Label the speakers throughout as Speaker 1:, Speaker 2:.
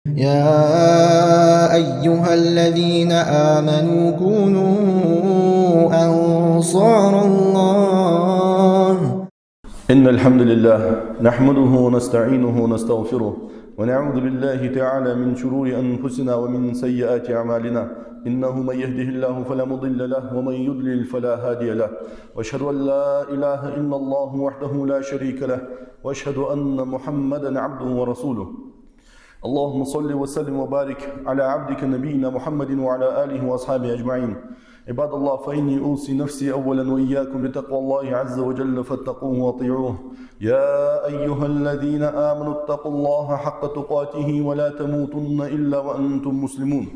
Speaker 1: يا أيها الذين آمنوا كونوا أنصار الله.
Speaker 2: إن الحمد لله نحمده ونستعينه ونستغفره ونعوذ بالله تعالى من شرور أنفسنا ومن سيئات أعمالنا. إنه من يهده الله فلا مضل له ومن يضلل فلا هادي له، وأشهد أن لا إله إلا الله وحده لا شريك له، وأشهد أن محمدا عبده ورسوله. اللهم صل وسلم وبارك على عبدك نبينا محمد وعلى آله وأصحابه أجمعين. عباد الله، فإني أوصي نفسي أولا وإياكم بتقوى الله عز وجل فاتقوه وأطيعوه. يا أيها الذين آمنوا اتقوا الله حق تقاته ولا تموتن إلا وأنتم مسلمون.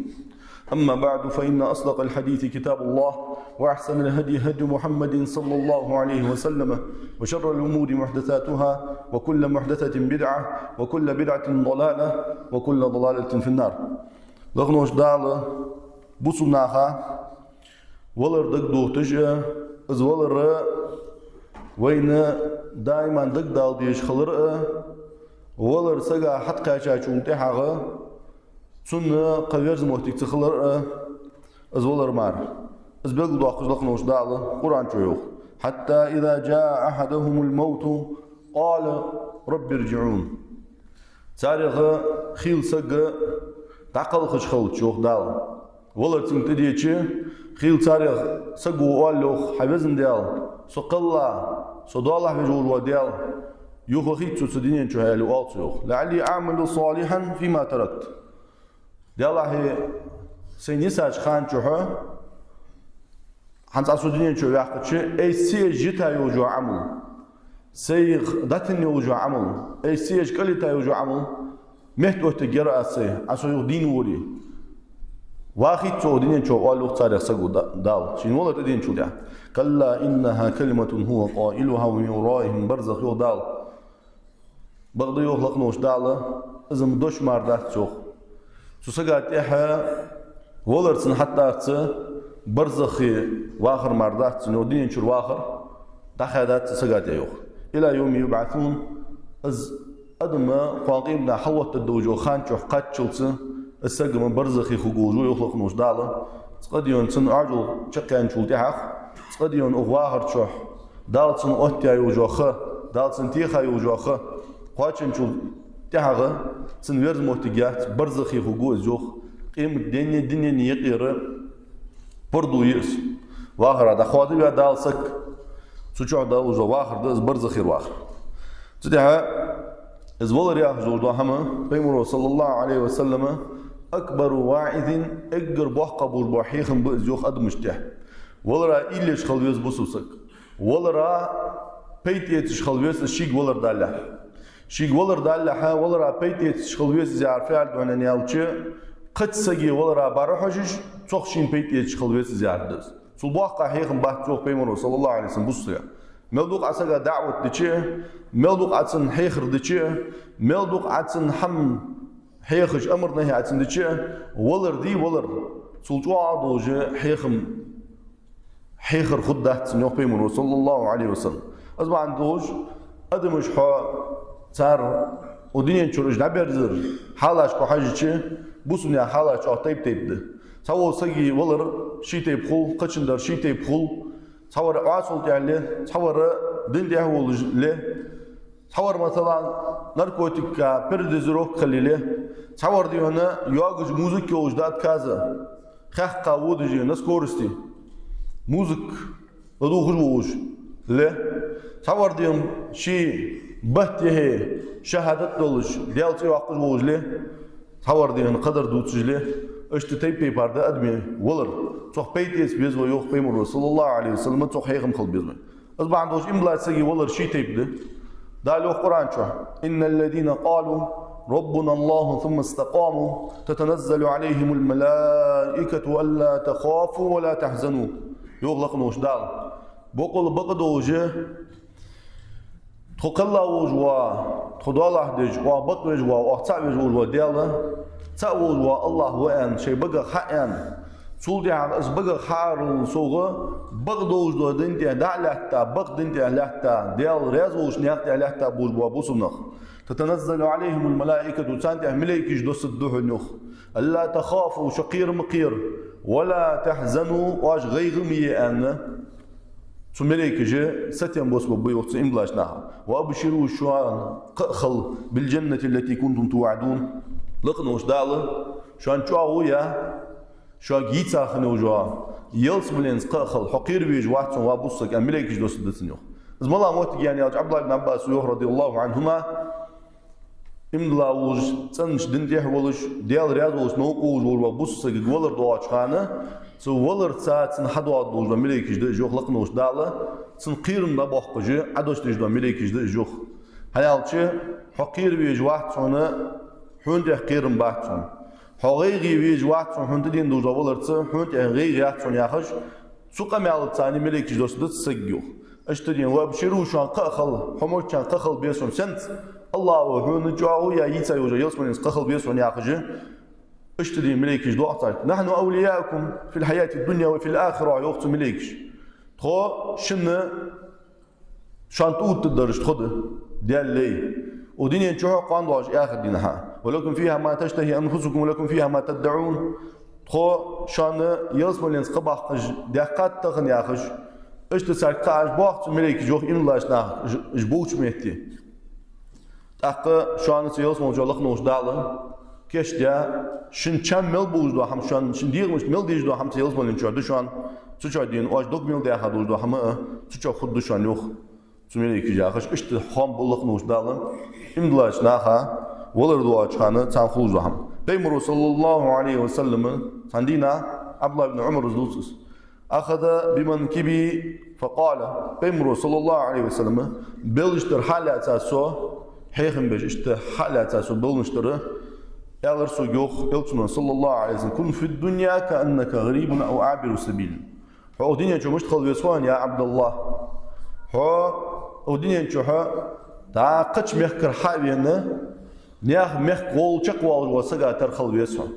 Speaker 2: أما بعد، فإن أصدق الحديث كتاب الله، وأحسن الهدي هدي محمد صلى الله عليه وسلم، وشر الأمور محدثاتها، وكل محدثة بدعة، وكل بدعة ضلالة، وكل ضلالة في النار. لغنوش دالة بوسناها ولر دق دوتج از ولر وين دائما دق دال ديش خلر ولر سجا حد كاشا شونتها سنة قويرز موتيك تخلر از ولر مار از بيقول داخل لغنوش دالة قرآن شويوخ حتى إذا جاء أحدهم الموت قال رب ارجعون. تاريخ خيل سجا تعقل خش خلط شوخ دال ولر تنتديتش خيل تاريخ سجوا أولوخ حبزن ديال سقلا صدالح بجول وديال يوخ خيت سدينين شو هالو ألتوخ لعلي أعمل صالحا فيما تركت ديال هي سينيساج خان شوها حنت سدينين شو يحكي شيء أي سي جتا يوجو عمل سيخ داتن يوجو عمل أي سي كلتا يوجو عمل مهتو تجرأ سي أسوي دين وري واخد شو دين شو قالوا تاريخ سجود دال شين ولا تدين شو ده كلا إنها كلمة هو قائلها ومن ورائهم برزخ يو دال بغض يخلق نوش دال إذا مدوش مردات شو سجات إحها ولرتن حتى برزخي واخر مردات نو دين شو واخر دخلت سجات يوخ إلى يوم يبعثون إذ أدم قاقيمنا حوت الدوجو خان شو قتشلت السجم برزخي خجوجو يخلق نوش داله تقديون سن عجل شقين شو تحخ تقديون أغواهر شو دال سن أتيا يوجوخ دال سن تيخا يوجوخ قاتشن شو تحخ سن ويرز موتجات برزخي خجوج جوخ قيم الدنيا نيقير بردو يس واخر هذا خاطب يا دال سك سوچو دا وجو واخر ده برزخي واخر تدها از ولر يا حضور هم بيمر صلى الله عليه وسلم أكبر واعظ أجر بوح قبول بوحيخن بأزيوخ أدمشته ولرا إليش خلويز بسوسك ولرا بيتيتش خلويز الشيق ولر دالله شيق ولر دالله ولرا بيتيتش خلويز زيار فعل دوانا نيالچه قد سجي ولرا باروحوشش تخشين بيتيتش خلويز زيار دز سو بوح قاحيخن بحثوخ بيمر صلى الله عليه وسلم بسويا ملدوق عساقا دعوة دچه ملدوق عسن حيخر دچه ملدوق عسن حم حيخش أمر نهي عسن دچه ولر دي ولر سلطوع دوجه حيخم حيخر خدات سنوخ بيمر صلى الله عليه وسلم أزبع عن دوج أدمش حا تار ودينين چورج نبرزر حالاش كو حاجة چه بوسنيا حالاش طيب ده سوى سجي ولر شي تيب خول قچندر شي تيب خول تصور عاصل يعني تصور دين ده هو له تصور مثلا ناركوتيكا بردزروك خليله تصور دي هنا يواجه موسيقى وجدات كذا خخ قاود جي ناس كورستي موسيقى بدو خروج له تصور دي شي بهته شهادت دولش ديالتي واقع وج له تصور دي قدر دوتج له اشتتي بيباردا ادمي ولر صح بيتيس بيزو يوخ بيمر صلى الله عليه وسلم صح هيغم خل بيزو اصبع عندوش املا سجي ولر شي تيبده دالو قران شو ان الذين قالوا ربنا الله ثم استقاموا تتنزل عليهم الملائكه الا تخافوا ولا تحزنوا يغلق نوش دال بقول بقدوجه تقلا وجوا تدالح دج وبق وجوا وصعب وجوا دياله تعود الله وان شيء بقى حقن سولدي على أسبق حار سوغا بغدوش دو دنتي دع لحتا بغ دنتي لحتا ديال ريزوش نيحتا لحتا بوش بوسنخ تتنزل عليهم الملائكة وتانت ملائكة جدوس الدهنوخ ألا تخافوا شقير مقير ولا تحزنوا واش غيغمي أن ملائكة جاء ستيان بوس ببيوت إملاش نها وأبشروا شوان قخل بالجنة التي كنتم توعدون لقنوش دالة شوان شوان شوان جيتا خنوجوا يلس ملينز قخل حقير بيج واتسون وابوسك أن ملائكة جدوس الدهنوخ إذ ما الله موت يعني عبد الله بن عباس رضي الله عنهما إملا وج تنش دنتيه ولش ديال رياض ولش نوقوج وبوسك جولر دواتش خانة سو ولر ساعة سنحدوا عدوج وملك جد جوخ لقنوش دالة سنقيرم نباخ بجي عدوش تجد وملك جد جوخ هيالشي حقير بيج واحد صنع حونت حقيرم باحد صنع حقيقي بيج واحد صنع حونت دين دوج ولر تس حونت غير واحد صنع ياخش سوق مال ثاني ملك جد دوست سجوخ اشتدين وابشروا شان قخل حمر شان قخل بيسون سنت الله وحون جاو يا يتا يوجا يوسمن قخل بيسون ياخج اشتدي مليكش دو اعطاك نحن اولياءكم في الحياه الدنيا وفي الاخره يوقت مليكش تخو شن شانتوت الدرج خد ديال لي ودنيا تشوه قاندواج اخر دينها ولكم فيها ما تشتهي انفسكم ولكم فيها ما تدعون تخو شان يوسمن قباخ دقات تغن ياخج اشتسال قاج باخت مليك جوخ ان لاشنا جبوش مهتي تاق شان سيوس موجولق نوش دالن كشتا شن چم مل بوزدو هم شان شن ديغمش مل ديجدو هم سيوس مولن چورد شان سوچا دين واج دوك مل ده خدوزدو هم سوچا خود شان يوخ سميليك جاخش اشت خام بولق نوش دالن امدلاش ناخا ولردو اچخانه تام خوزو هم بيمر صلى الله عليه وسلم سندينا عبد الله بن عمر زوتس أخذ بمنكبي فقال بيمر صلى الله عليه وسلم بلشتر حالة أساسو حيخم بيج اشتر حالة أساسو بلشتر يالرسو يوخ يلتنا صلى الله عليه وسلم كن في الدنيا كأنك غريب أو عابر سبيل هو الدنيا جو مشتغل بيسوان يا عبد الله هو الدنيا جو تا قش مخكر حابينا نياخ مخ قول چقوا وسقا ترخل بيسوان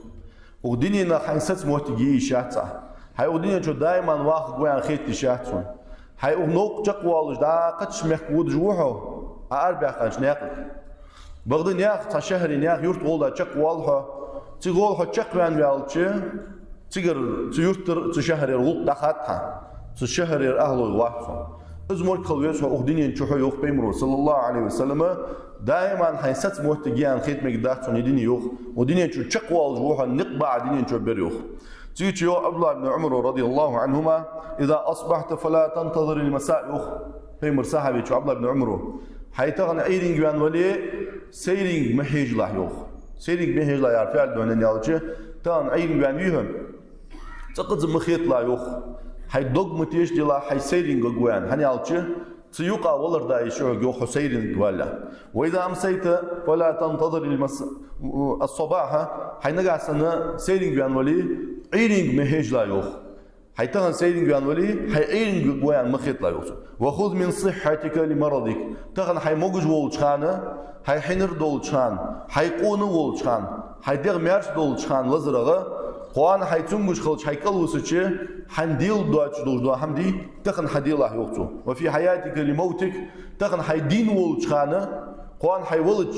Speaker 2: الدنيا نخنسات موتجي شاتا هاي الدنيا جو دائما واخد وين خيت شاتون هاي نوق جقوالش دا قتش مخود جوحو أربع خانش ناقل بغض نياق تا شهر نياق يورت غولا جقوالها تقولها جقوان بيالتش تقر تيورتر تشهر الغوط دخاتها تشهر أهل الواحد أزمر كلويس هو الدنيا جوحو يوخ بيمرو صلى الله عليه وسلم دائما هاي ست موتجيان خيت مقدارتون الدنيا يوخ والدنيا جو جقوال جوحو نقبع الدنيا جو بريوخ تيجي عبد الله بن عمر رضي الله عنهما إذا أصبحت فلا تنتظر المساء بيمر صاحبي عبد الله بن عمر حيتغن أيرين جوان ولي سيرين محيج لا يوخ سيرين محيج لا يعرف على دون النيالجة تغن أيرين جوان يهم تقد مخيط لا يوخ حي دوغ متيش دلا حي سيرين جوان هنيالجة سيوقع ولر داي شو يوخ سيرين جوالا وإذا أمسيت فلا تنتظر الصباح حي نجع سنة سيرين جوان ولي عيرين مهج لا يوخ حيتغن سيدين جوان ولي حي عيرين جوان مخيط لا يوخ وخذ من صحتك لمرضك تغن حي موجج وولشخانة حي حنر دولشخان حي قون وولشخان حي دغ ميرش دولشخان لزرغه قوان حي تنجش خلش حي كلوسچه حنديل دواتش دو حمدي تغن حدي الله يوخو وفي حياتك لموتك تغن حي دين وولشخانة قوان حي ولج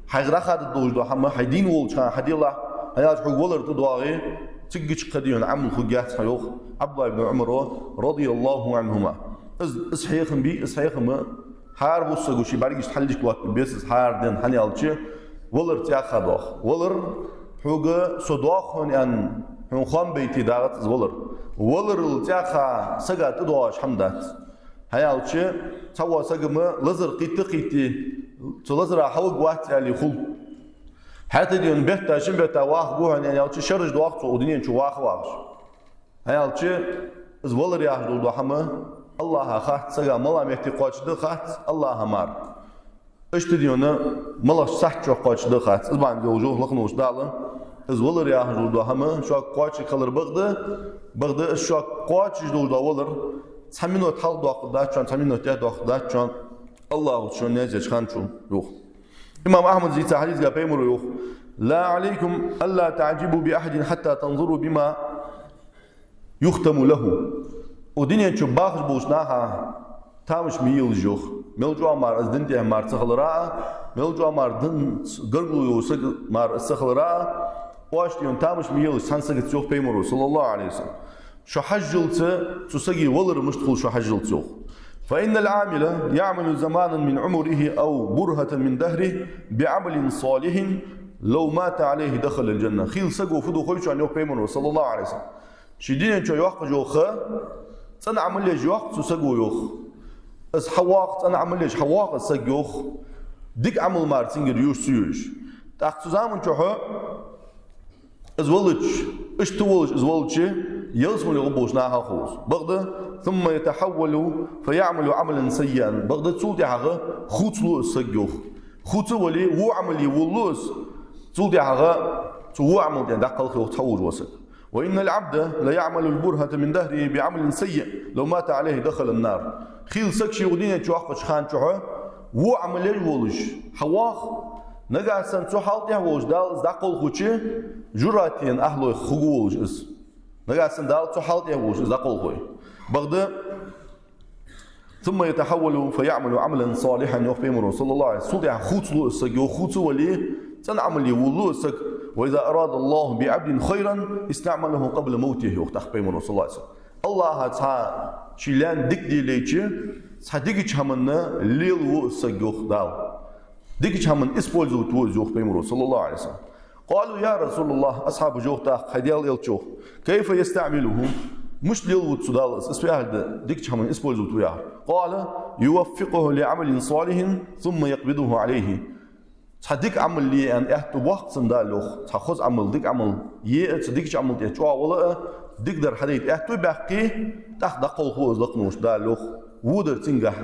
Speaker 2: حي رخاد دو حم حي دين وولشخان حدي الله هياج حق ولر تدواغي تجيش قديون عمل خجات حيوخ عبد الله بن عمر رضي الله عنهما اسحيخم بي اسحيخم حارب وسقوشي بارجش حلجك وقت بيس حار دين حنيالشي ولر تياخدوخ ولر حق صدوخ ان هن خام بيتي دارت ولر تياخا سقات تدواش حمدات هيالشي سوا سقم لزر قيتي لزر حوق وقت علي خل حتى ديون بيتا شن بيتا واخ بوهن يعني يالشي شرج دو وقت ودنيا شو واخ هيالشي از ولر ياخدو دو حما الله خات سقا ملا مهتي قوش دو خات الله مار اشت ديونا ملا صح شو قوش دو خات از بان جوجو لقنوش دالا از ولر ياخدو دو حما شو قوش كلر بغد شو قوش دو ولر تامينو تال دو دا چون تامينو تي دو دا چون الله شو نيجي خان شو روح إمام أحمد زي حديث قال بيمر يوخ لا عليكم ألا تعجبوا بأحد حتى تنظروا بما يختم له ودنيا شو باخش بوشناها تامش ميل جوخ ملجوا مار أزدن تيه مار سخلرا ملجوا مار دن قرقلو يوسق مار سخلرا واش ديون تامش ميل سانسق تسوق بيمرو صلى الله عليه وسلم شو حجلت تسقي ولر مشتخل شو حجلت سوق فإن العامل يعمل زمانا من عمره أو برهة من دهره بعمل صالح لو مات عليه دخل الجنة خيل سقو فدو خويش عن يوق بيمرو صلى الله عليه وسلم شدين شو يوق جوخ أنا عمل لي جوق تسقو يوخ اس حواق أنا عمل لي حواق سقيوخ ديك عمل مارتينجر يوش سيوش تاخت زمان شو ازولج اشتولج ازولج يلزم لغبوش ناها خوز بغدا ثم يتحول فيعمل عملا سيئا بغدا تسولتي حاجه خوتلو السجوخ خوت ولي هو عمل يولوس تسولتي حاجه تو عمل دي دقل خو تحول وسك وان العبد لا يعمل البرهه من دهره بعمل سيء لو مات عليه دخل النار خيل سكشي ودين تشوخ خان تشوه هو عمل يولج حواخ نجا سن تو حالت يهوج دال دقل خوتشي جراتين اهلو خغوج اس نجا سن دال تو حالت يهوج دقل خوي بغدا ثم يتحول فيعمل عملا صالحا يوفي صلى الله عليه وسلم خوتلو اسجو خوتو ولي تنعمل يولو اسك واذا اراد الله بعبد خيرا استعمله قبل موته يختخ بيمر صلى الله عليه وسلم الله تعالى شيلان ديك ديليچي صديق چمنه ليلو اسجو دال ديك چمن اسبولزو تو زوخ بيمر صلى الله عليه وسلم قالوا يا رسول الله اصحاب جوختا خديال يلچو كيف يستعمله مش ليلو تسدال اسبيال ديك چمن اسبولزو تو يا قال يوفقه لعمل صالح ثم يقبضه عليه صديق عمل لي ان احت وقت سندالوخ تاخذ عمل ديك عمل ديك عمل دي جو ولا ديك در حديت احت باقي تاخ دقل هو زقنوش دالوخ ودر تنجح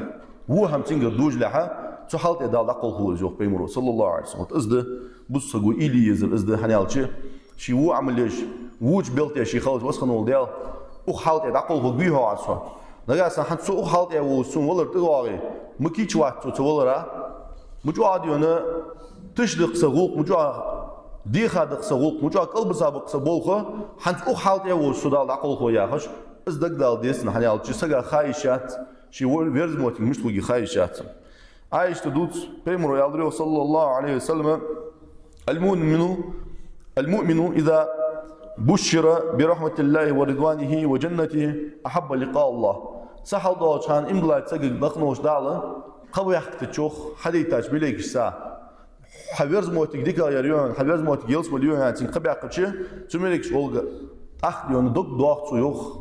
Speaker 2: هو هم تنجح دوج لها تو حالت دال دقل هو زوخ بيمرو صلى الله عليه وسلم ازد بصقو الي يزل ازد حنالشي شي هو عمل ليش وج بيلت شي خالص وسخنول ديال وحالت دقل هو بيها عصا نجاسا حد سو حالت يا سون ولر تواغي مكيچ وقت تو ولرا مجوا ديونه تشدق سغوق مجوا دي خدق سغوق مجوا قلب سابق سبولخه حد حالت يا سودال دقل هو يا خش ازدق دال ديسن حنالشي سغا خايشات شي ورز موت مش توجي خايشات عايش تدوت بيمرو يالدريو صلى الله عليه وسلم المؤمن إذا بشر برحمة الله ورضوانه وجنته أحب لقاء الله سحل دوش هان إملا تسجل دقنوش داله قوي حق تشوخ حديتاش بليك سا حبيرز موتك ديكا يريون حبيرز موتك يلس مليون يعني قبي عقدشي تملك شغل أخديون دق دوخ يوخ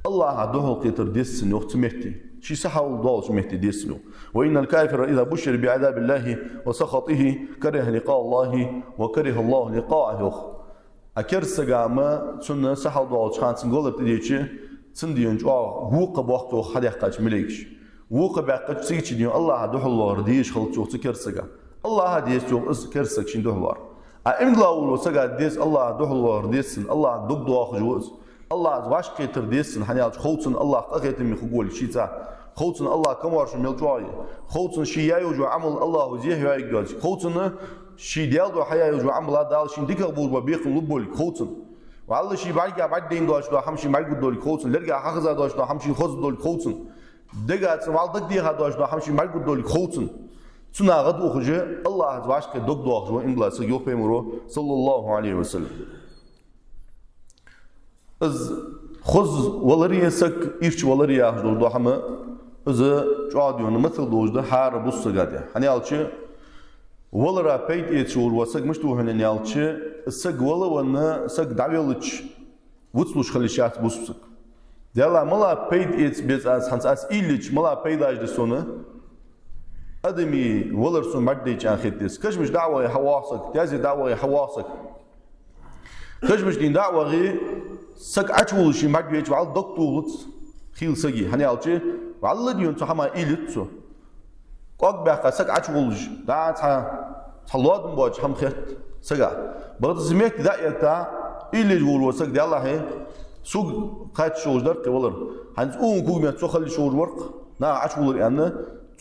Speaker 2: الله عدوه قيتر ديسن يوخ تمهتي شي سحل دوش مهتي ديسنو وإن الكافر إذا بشر بعذاب الله وسخطه كره لقاء الله وكره الله لقاءه يوخ أكرس جامع سنة سحل دوش خان سنقول تديشي سنديون جوا وق بوقته خديح قاش مليكش وق بعقد سيجي ديون الله عدوه الله رديش خلط شو تكرس جا الله هديش شو كرسك شين دوهوار أمد الله ولو سجى ديس الله عدوه الله رديسن الله دق دواخ جوز الله واش قيتر ديسن حنيال خوتن الله قيتر مخقول شيتا خوتن الله كمارش ملجواي خوتن شيء يوجو عمل الله زيه يجوز خوتن شيء ديال دو حياة يوجو عمل دال شين ديك أبو ببيخ لبول خوتن والله شيء بعد دين داش دو همشي مرق دول خوتن لرجع حقزا داش دو همشي خوز دول خوتن دقات سمال دق ديها داش دو همشي مرق دول خوتن سنا غد أخرج الله واش قد دق دو أخرج إن الله سيوف بيمرو صلى الله عليه وسلم از خوز ولري سك إيش ولري أخرج دو هم از جاديون مثل دوجده حار بوسجاده hani alçı ولرا peyt etşur vasak müştuhun alçı sag wala wana sag daveliç vutsluş khalishat busuk dela mala peyt et biz as illiç mala peydajdı sonu ademi walarsun madde çaxetdes kajmış davaya havasak tazi davaya havasak kajmış din davayı sag açvuluşi madde çval doktorlut خيل سجي hani alçı والله ديون تحما إيلتسو قاق بقى سك عشولج دا تلادم باج هم خير سجا بعد زميك دا يتا إيلج ولو سك دي الله هي سوق قات شوجدر قولر هنز كوميا تخلي شوج ورق نا عشولر يعني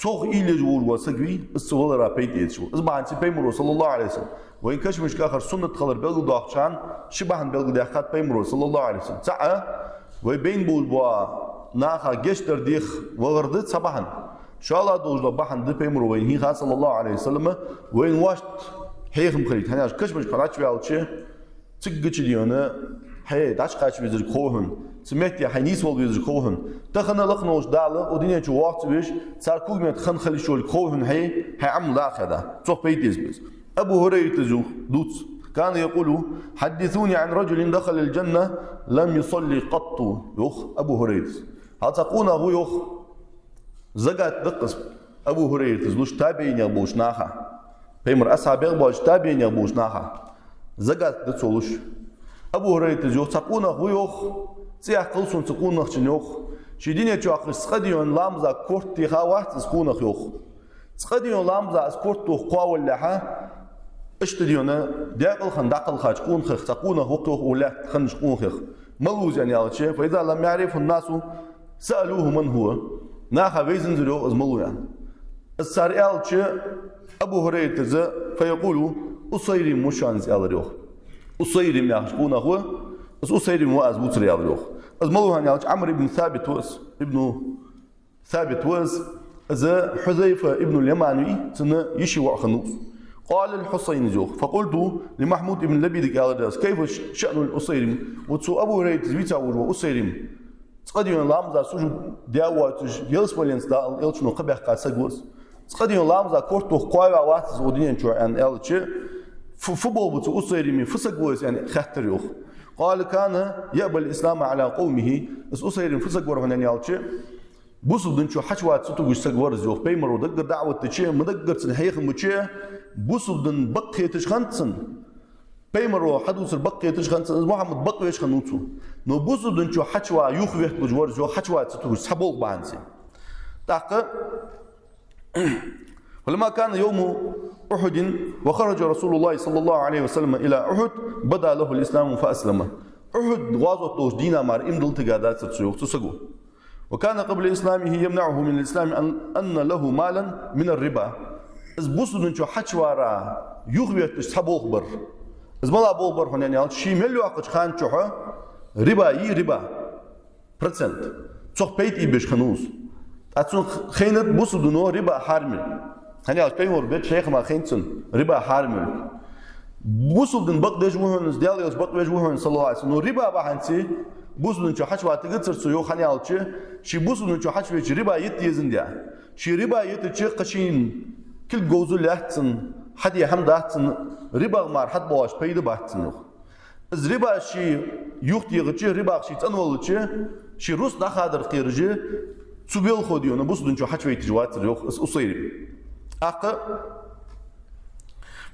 Speaker 2: تخ إيلج ولو سكوي السولر بيت يتشو إذا أنت بيمرو صلى الله عليه وسلم وإن كش مش كآخر سنة خلر بلغ داخشان شبهن بلغ داخات بيمرو صلى الله عليه وسلم ساعة وبين بول بوا ناخا جشتر ديخ وغردت صباحا شاء الله دوج لبحن ده بيمر وين هي صلى الله عليه وسلم وين واشت هيخم خريط هناش كش مش قراتش بيالشي تجتش ديونا هي داش قاتش بيزر كوهن سمعت يا حنيس ولا بيزر كوهن تخنا لقنوش داله ودنيا جو وقت بيش صار كل من تخن خلي شو الكوهن هي عمل لا خدا صوف بيتيز بس ابو هريره زو دوت كان يقول حدثوني عن رجل دخل الجنه لم يصلي قط يخ ابو هريره هتقون ابو يخ زقات دقس ابو هريره زلوش تابعين يبوش ناخا بيمر اصحاب يبوش تابعين يبوش ناخا زقات دتسولوش ابو هريره زو تقون ابو يخ سيح قلسون تقون نخشن يخ شيدين يجو اخر سقديون لامزا كورتي خاوات سقون يخ سقديون لامزا اسكورتو قوا لها اشتديونا داقل خن داقل خاج قون خخ تقون هوقوخ ولا خنش قون خخ ملوز يعني على شيء فاذا لم يعرف الناس سالوه من هو ناخا ويزن زلو ازملو يعني الساريال شيء ابو هريره ز فيقول اصيري مشان زالريو اصيري يا قون هو اصيري مواز بوتري يالريو ازملو يعني على عمرو بن ثابت وس ابنه ثابت وس ذا حذيفه ابن اليماني سنه يشي خنوس قال الحسين زوخ فقلت لمحمود بن لبيد قال كيف شأن الأصيرم وتسو أبو هريرة زويتا وجو أصيرم تقديون لامزا سجود داواتش يلس ولينس دا يلشنو قبح قاسقوس تقديون لامزا كورتو قوايا واتس ودين شو أن يلش فبول بتو أصيرم فسقوس يعني خاطر يوخ قال كان يقبل الإسلام على قومه أصيرم فسقور هنا يلش بوسودن شو حشوات ستوجش سقور زوخ بيمرو دقر دعوة تشي مدقر تنحيخ متشي بوسودن بقية تشخنتسن بيمرو حدوث البقية تشخنتسن محمد بقية تشخنوتو نو بوسودن شو حشوا يخويت بجوار زوخ حشوات ستوجش سبوق بانسي تاقا ولما كان يوم أحد وخرج رسول الله صلى الله عليه وسلم إلى أحد بدا له الإسلام فأسلم أحد غازوت دوش دينا مار إمدل تقادات ستسيوخ تسقو وكان قبل إسلامه يمنعه من الإسلام أن له مالا من الربا إذ بوسودن شو حشوارا يخويت سبوق بر إذ ملا بوق بر هنا يعني شي مليو أقش خان شوها ربا ربا برسنت صح بيت إبش خنوس أتصون خينت بوسودنو ربا حارمل هني بيمور بيت شيخ ما خينتن ربا حارمل بوسودن بقدش وهن دياليوس بقدش وهن صلى الله عليه وسلم ربا بحنسي بوسودن شو حشوات تقدر سيو خني على شي بوسودن شو حشوات ربا يتيزن ديا شي ربا يتشي قشين كل جوزو لهتن حد يحمد هتن ربا مار حد باش بيد بهتن از ربا شي يوخت يغتشي ربا شي تنولتشي شي روس نخادر قيرجي تسوبيل خوديونه بوسودن شو حشوات جوات ريوخ أصيري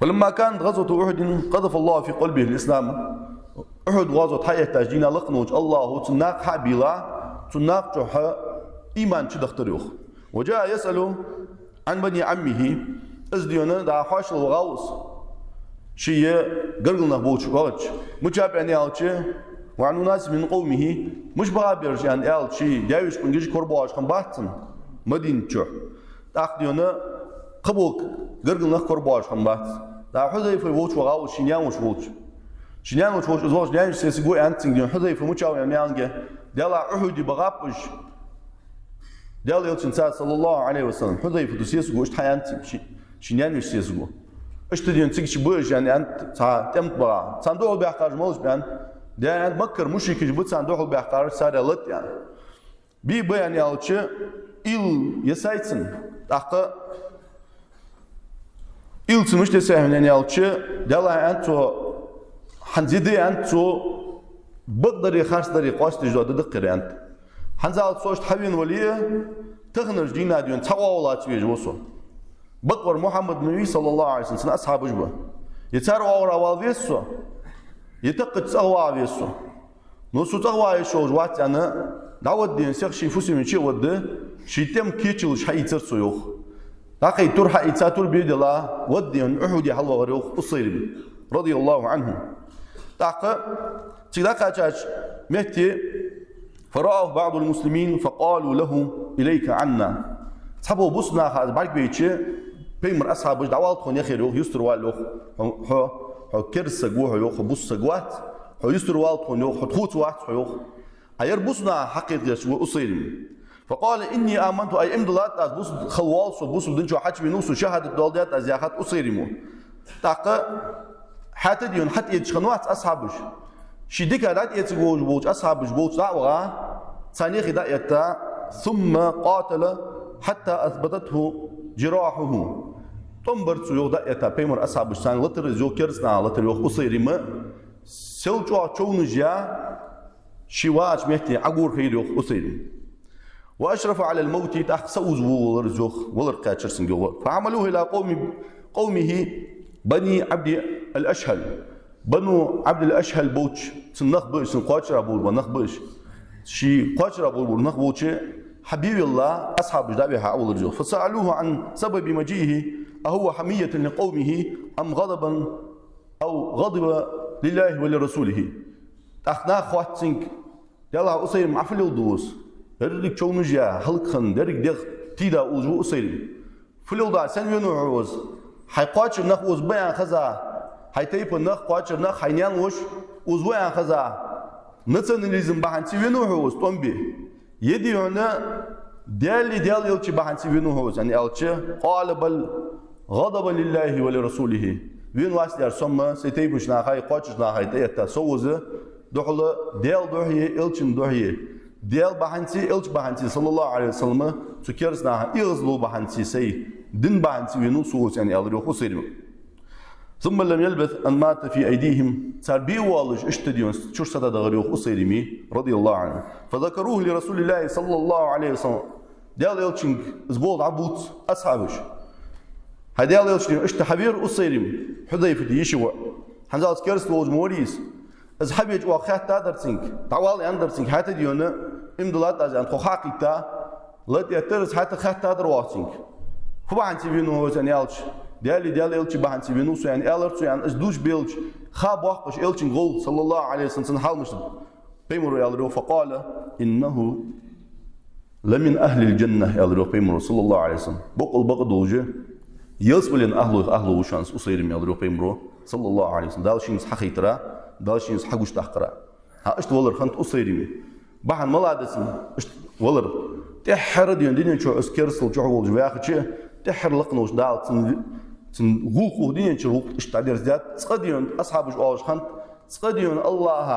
Speaker 2: ولما كانت غزوة أحد قذف الله في قلبه الإسلام أحد غزوة حياة تاجينا لقنوج الله تناق حبيلا تناق جوحا إيمان تدختريوخ وجاء يسأل عن بني عمه أزديونا دا حاشل وغاوس شيء قرقلنا بوش غلط مجاب يعني ألشي وعن ناس من قومه مش بغابرش يعني ألشي دايوش بنجيش كوربواش خنباتن مدين تشوح تاقديونا قبوك قرقلنا كوربواش خنبات دا حذيفة ووش وغاوس شينيان وش ووش شنيان وش أزواج نيان سيسقوا أنتين ديون حذيفة متشاو يعني أنجا ديلا أحد بغابش ديلا يلتن صلى الله عليه وسلم حذيفة تسيسقوا إشت حيانتين شنيان وش سيسقوا إشت ديون تيجي بوش يعني أنت تمت بغا صندوق بيحقار مولش بيان ده أنت مكر مشرك جبت صندوق بيحقار ساري لط يعني بي يعني ألتش إل يسايتن تحقق إل تمش تساهم يعني ألتش ديلا أنتو حنزيدي أنتو بقدر خارج دري قاس تجدد دقير أنت حنزال صوشت حبين وليه تغنر جينا ديون تواولات بيجوسو بقر محمد النبي صلى الله عليه وسلم أصحاب جبه يتارو أورا والفيسو يتقد تغوا فيسو نوسو تغوا يشوج وات أنا دعوت دين سيخ شي فوسي من شي ود شي تم كيتشل شي يترسو يوخ لقي تور حي تاتور بيد الله ودين أحد حلوة غريوخ أصيري رضي الله عنه تاقا تلاقى جاج مهتي فرأى بعض المسلمين فقالوا له إليك عنا صحبوا بصنا هذا بعد بيتشي بيمر أصحاب دعوات خون يخير يوخ يستر والوخ هو كرس جوه يوخ بص جوات هو يستر والخون يوخ تخوت وات يوخ أير بصنا حقيقة وأصيل فقال إني آمنت أي إمدلات أز بوس خلوالسو بوس بدنشو حج بنوسو شهادة دولدات أز ياخد أصيرمو تاقا حتى ديون حتى يتشخنوات أصحابش شديك هذا يتجوج بوج أصحابش بوج دعوة ثانية خداية ثم قاتل حتى أثبتته جراحه تنبرت يو دعية بيمر أصحابش ثاني لتر زو كرسنا لتر يو أصيرمو سلجوا تشونجيا شواج مهتي عقور خير يو أصيرم وأشرف على الموت تحسوز ورزوخ ولرقاتشر سنجوا فعملوه إلى قومه بني عبد الأشهل بنو عبد الأشهل بوش سنخبش سنقاتشر أبور ونخبش شي قاتشر أبور ونخبوش حبيب الله أصحاب جدابها أول رجوع فسألوه عن سبب مجيئه أهو حمية لقومه أم غضبا أو غضب لله ولرسوله أخنا خوات سنك يلا أصير معفل الدوس درك شونجيا هلكن درك دغ تيدا وزو أصير فلودا سن ينوعوز حي قاتشر نخوز بيان خزا حي تيب نخ قاتشر نخ حينيان وش وزويان خزا نتسنليزم بحنتي ينوعوز طنبي يدي هنا ديال يلتي بحنتي ينوعوز يعني يلتي قال بل غضب لله ولرسوله وين واسدار سما سيتيبش ناخاي قاتشر ناخاي تيتا سوز دخل ديال دوحي يلتشن دوحي ديال بحنتي إلش بحنتي صلى الله عليه وسلم تكرسنا إغزلو بحنتي سي دين بحنتي ونوسوس يعني ألريو خسيرم ثم لم يلبث أن مات في أيديهم تربي والج اشتديون شو سدا دغريو خسيرمي رضي الله عنه فذكروه لرسول الله صلى الله عليه وسلم ديال إلشنج زبول عبوت أصحابش هديال إلشنج اشت حبير أصيرم حذيفة يشوا حنزال كرس لوج موريس از حبيج وخات تادرسينك تعوالي اندرسينك حتى ديونا امدلات از ان خوخاقيتا لات يترس حتى خات تادر واتسينك فبانتي بينو وزن يالش ديال الچ بانتي بينو سو يعني الرت يعني از دوش بيلش خاب وقش الچن غول صلى الله عليه وسلم حالمش بيمر يالرو فقال انه لمن اهل الجنه يالرو بيمر صلى الله عليه وسلم بقل بقدوجه يسبلن اهله وشانس اصيرم يالرو بيمر صلى الله عليه وسلم دالشينس حقيترا دالشينس حقوش تحقرا ها اشت ولر خنت اصيرمي بحن ملادسن اشت ولر تحر دين دين شو اسكرسل جو جواخشي تحر لقنوش دال تن غوقو دين شو اشتادر زيات صديون اصحابش اوش خنت صديون الله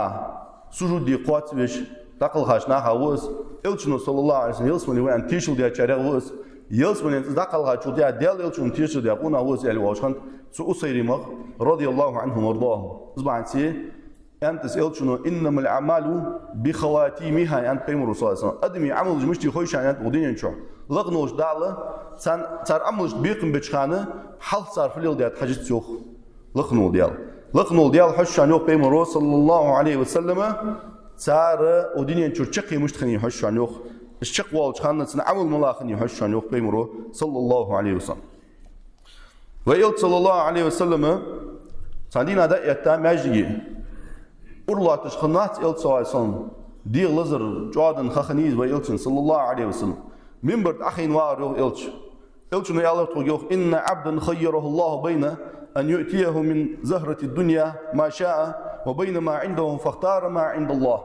Speaker 2: سجودي قواتش داقلغاش ناهاوز الچنو صلى الله عليه وسلم يلسمني وان تيشل ديا چارغوز يلسمني داقلغاچو ديا ديال الچن تيشل ديا قونا وز الواش خنت سو اسيرمغ رضي الله عنهم وارضاهم زبانتي أنت سألتشنو إنما الأعمال بخواتيمها أنت بيمر صلى الله عليه وسلم أدمي عمل جمشتي خويش عن أنت ودين شو لغنوش دعلا صار عملش بيقم بتشخانة حل صار في الليل ديال حاجة سوخ لغنو ديال حش عن يوم بيمر صلى الله عليه وسلم صار ودين شو تشقي مشتخني حش عن يوم الشق والشخانة سن عمل ملاخني حش عن يوم بيمر صلى الله عليه وسلم ويقول صلى الله عليه وسلم صادينا دا يتا ماجي أرلا تشخنات إلت صلى الله عليه وسلم دير لزر جوادن خخنيز وإلتن صلى الله عليه وسلم من برد أخين وارو إلتن يالر تقول إن عبدا خيره الله بين أن يؤتيه من زهرة الدنيا ما شاء وبين ما عنده فاختار ما عند الله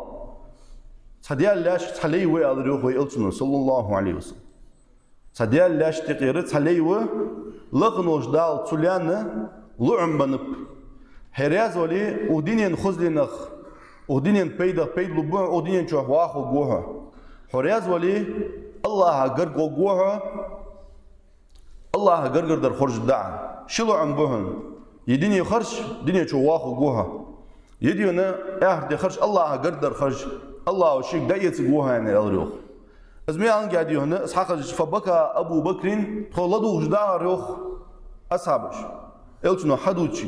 Speaker 2: صديال لاش تحلي ويالر وإلتن صلى الله عليه وسلم صديال لاش تقيرت تحلي لغنوش دال تسوليان لعم بنب هرياز ولي ودينين خزلنخ ودينين بيد لبوع ودينين شو واخو جوها هرياز ولي الله غرق جوها الله غرق در خرج دع شلو عم بهن يديني خرج دينين شو واخو جوها يدينا دي خرج الله غرق در خرج الله وشيك دايت جوها يعني الروح ازميان قاعد هنا اسحاق فبكى ابو بكر خلدوا جدا روح اصحابش التنو حدوتشي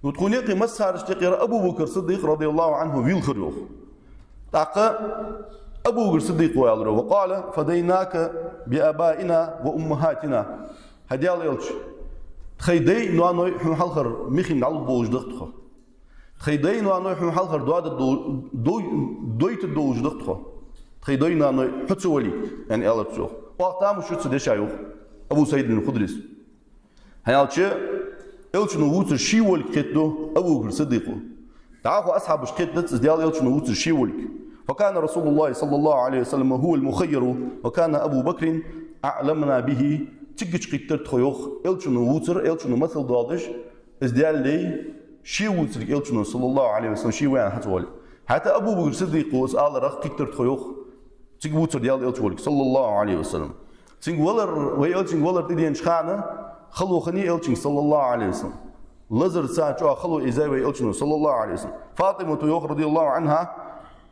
Speaker 2: وتكونيقي مسار اشتقير أبو بكر صديق رضي الله عنه ويلخروه تاقى أبو بكر صديق ويالره وقال فديناك بآبائنا وأمهاتنا هديال يلش خيدي نوانو يحم حلخر مخين على البوج دختخه خيدي نوانو يحم حلخر دويت الدوج دختخه خيدي نوانو حتسو ولي يعني الله تسوخ وقتها مش حتسو ديشايوخ أبو سيد الخدرس هيالش إلشنو ووتر شيولك كتدو أبو بكر صديقه تعرفوا أصحاب شكتت ديال إلشنو ووتر شيولك فكان رسول الله صلى الله عليه وسلم هو المخير وكان أبو بكر أعلمنا به تيجي قيتر تخيوخ إلشنو ووتر إلشنو مثل دادش إزدال لي شي ووتر إلشنو صلى الله عليه وسلم شي وين حتى أبو بكر صديق وسأل رخ قيتر تخيوخ تيجي ووتر ديال إلشولك صلى الله عليه وسلم تيجي ولر وإلشن ولر تدين شخانة خلو خني إلشن صلى الله عليه وسلم لزر ساعة شو خلو إزاي إلشنو صلى الله عليه وسلم فاطمة تيوخ رضي الله عنها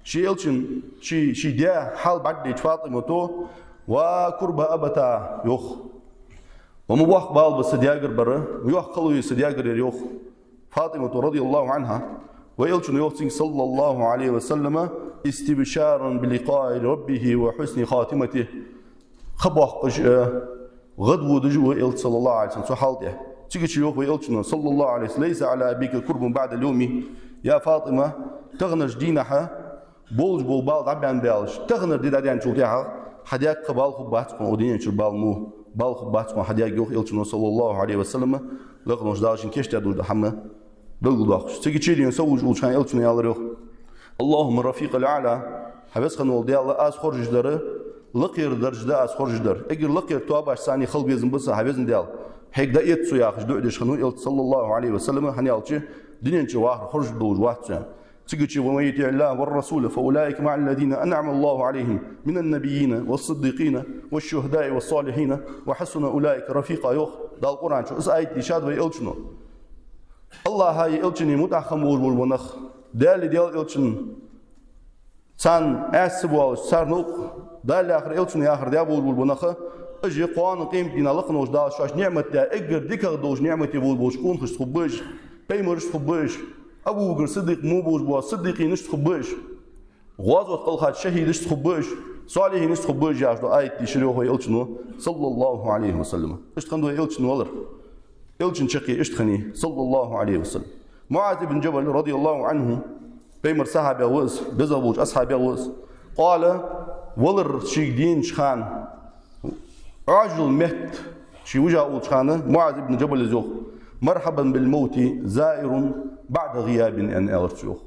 Speaker 2: شي إلشن شي ديا حال بعد فاطمة تو وكربة أبتا يوخ ومبوخ بال بسدياجر برا ويوخ خلو يسدياجر يوخ فاطمة رضي الله عنها وإلشن يوخ صلى الله عليه وسلم استبشارا بلقاء ربه وحسن خاتمته خبوخ قش غدو دجو إلت صلى الله عليه وسلم سحالته تيجي يوخ وإلشن صلى الله عليه وسلم ليس على أبيك كرب بعد اليوم يا فاطمة تغنج دينها بولج بول بال عبان بالش تغنر دي داديان شوتيها حدياك قبال خباتكم ودين شربال مو بال خباتكم حدياك يوخ إلشن صلى الله عليه وسلم لقنوش داشين كيش تدور دحمة بالغداخش تيجي تشيلين سوج وشان إلشن يالر يوخ اللهم الرفيق الأعلى حبس خنول ديال أز خرج دره لقير درجة أز خرج در أجر لقير توابش ثاني خلق يزن بس حبسن ديال هيك دا يتسو ياخش دعدش خنول صلى الله عليه وسلم هنيالشي دينين شواخر خرج دوج واحد تيجي ومن يطع الله والرسول فأولئك مع الذين أنعم الله عليهم من النبيين والصديقين والشهداء والصالحين وحسن أولئك رفيقا يوخ دا القرآن شو آية ديشاد ويلشنو الله هاي إلشني متأخم والونخ دال ديال إلشن سان أسبوع سارنوق دال آخر إلشني آخر ديال والونخ أجي قوان قيم دينا لقنوش دال شاش نعمة دا إجر ديكر دوش نعمة والبوش كون خش خبش بيمرش خبش أبو بكر صديق مو بوش بوا صديقي نشت خبش غازوة قلخات شهيد نشت خبش صالحي نشت خبش جاشدو آية تشريوه هو إلشنو صلى الله عليه وسلم اشتخندو إلشنو ولر إلشن شقي اشتخني صلى الله عليه وسلم معاذ بن جبل رضي الله عنه بيمر صحابي أوز بزبوج أصحابي أوز قال ولر شيك دين شخان عجل مهت شي وجه أول شخانة معاذ بن جبل زوخ مرحبا بالموت زائر بعد غياب أن ألرتيوخ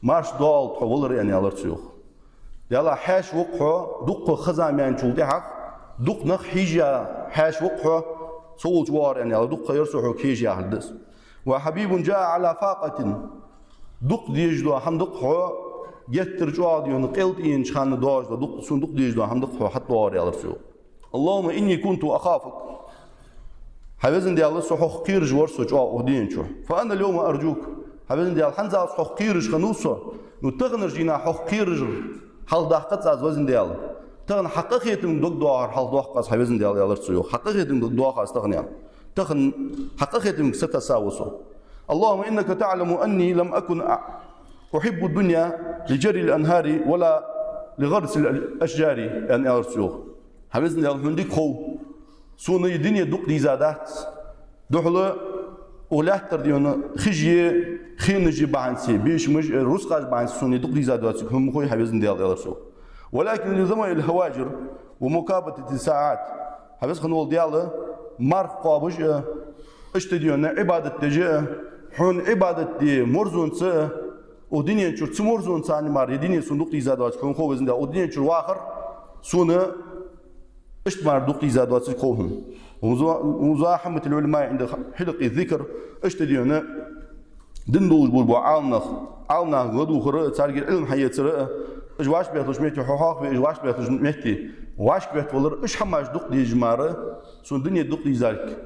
Speaker 2: مارش دال تولر أن ألرتيوخ يلا حاش وقحه دق خزام يعني شو حق دق نخ حيجا حاش وقحه صوت وار أن دق يرسحه كيجي أحدث وحبيب جاء على فاقة دق ديجدو هم دقه يتر جواد ينقلت إن شان داج دق صندوق ديجدو هم دقه حتى وار ألرتيوخ اللهم إني كنت أخافك حبيزن ديال الله صحوح قيرج ورسو جوا ودين شو فأنا اليوم أرجوك حبيزن ديال حنزا صحوح قيرج خنوسو نتغنر جينا حوح قيرج حال دحقت از وزن ديال تغن حقيقتم دوق دوار حال دوقاس حبيزن ديال الله رسو حقيقتم دوق دوقاس تغنيا تغن حقيقتم ستساوسو اللهم إنك تعلم أني لم أكن أحب الدنيا لجري الأنهار ولا لغرس الأشجار أن أرسو حبيزن ديال هنديك خو سوني الدنيا دوق ديزادات دوحلا أولاد ترديونه خجية خينجي بعنسي بيش مش روسقاش بعنسي سوني دوق ديزادات هم خوي حبيزن ديال الرسول ولكن لزمان الهواجر ومكابدة الساعات حبيز خنول دياله مارك قابش اشتديونه عبادة تجاه حون عبادة دي مرزون سا ودنيا شو تمرزون ساني مار الدنيا صندوق ديزادات هم خوي زند ودنيا شو واخر سونا اشتمار دوقي زادوات كوهم ومزاحمة العلماء عند حلق الذكر اشتديونا دندوج بولبو عالنا غدو خرق تارجي العلم حياة سرق اجواش بيهتوش مهتي حقاق اجواش بيهتوش مهتي واش بيهت ولر اش حماش دوقي جمارة سون دنيا دوقي زارك